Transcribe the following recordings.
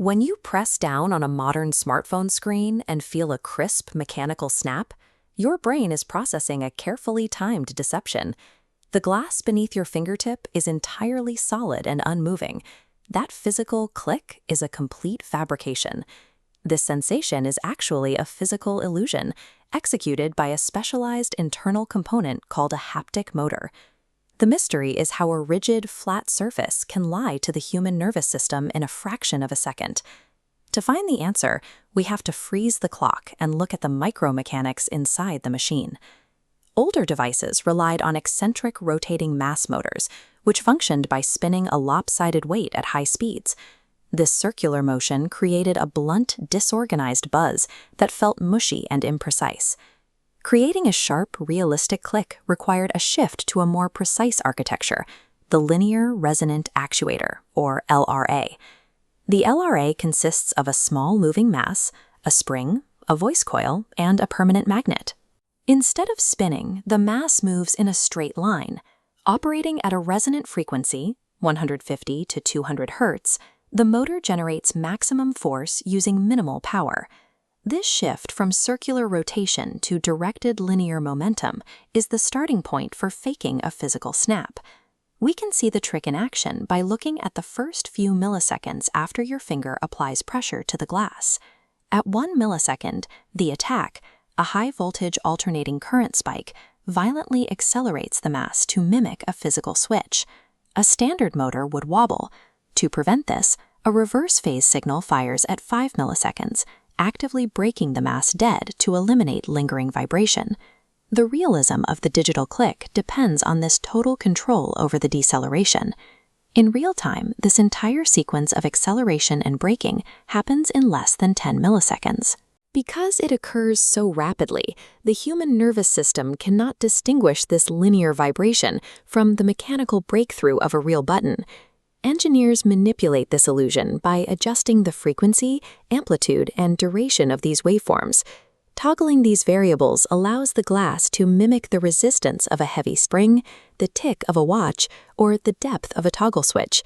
When you press down on a modern smartphone screen and feel a crisp mechanical snap, your brain is processing a carefully timed deception. The glass beneath your fingertip is entirely solid and unmoving. That physical click is a complete fabrication. This sensation is actually a physical illusion, executed by a specialized internal component called a haptic motor. The mystery is how a rigid, flat surface can lie to the human nervous system in a fraction of a second. To find the answer, we have to freeze the clock and look at the micromechanics inside the machine. Older devices relied on eccentric rotating mass motors, which functioned by spinning a lopsided weight at high speeds. This circular motion created a blunt, disorganized buzz that felt mushy and imprecise. Creating a sharp, realistic click required a shift to a more precise architecture, the linear resonant actuator, or LRA. The LRA consists of a small moving mass, a spring, a voice coil, and a permanent magnet. Instead of spinning, the mass moves in a straight line. Operating at a resonant frequency, 150 to 200 Hz, the motor generates maximum force using minimal power. This shift from circular rotation to directed linear momentum is the starting point for faking a physical snap. We can see the trick in action by looking at the first few milliseconds after your finger applies pressure to the glass. At 1 millisecond, the attack, a high-voltage alternating current spike, violently accelerates the mass to mimic a physical switch. A standard motor would wobble. To prevent this, a reverse phase signal fires at 5 milliseconds, actively breaking the mass dead to eliminate lingering vibration. The realism of the digital click depends on this total control over the deceleration. In real time, this entire sequence of acceleration and braking happens in less than 10 milliseconds. Because it occurs so rapidly, the human nervous system cannot distinguish this linear vibration from the mechanical breakthrough of a real button. Engineers manipulate this illusion by adjusting the frequency, amplitude, and duration of these waveforms. Toggling these variables allows the glass to mimic the resistance of a heavy spring, the tick of a watch, or the depth of a toggle switch.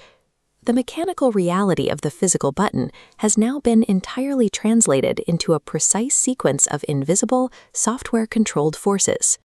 The mechanical reality of the physical button has now been entirely translated into a precise sequence of invisible, software-controlled forces.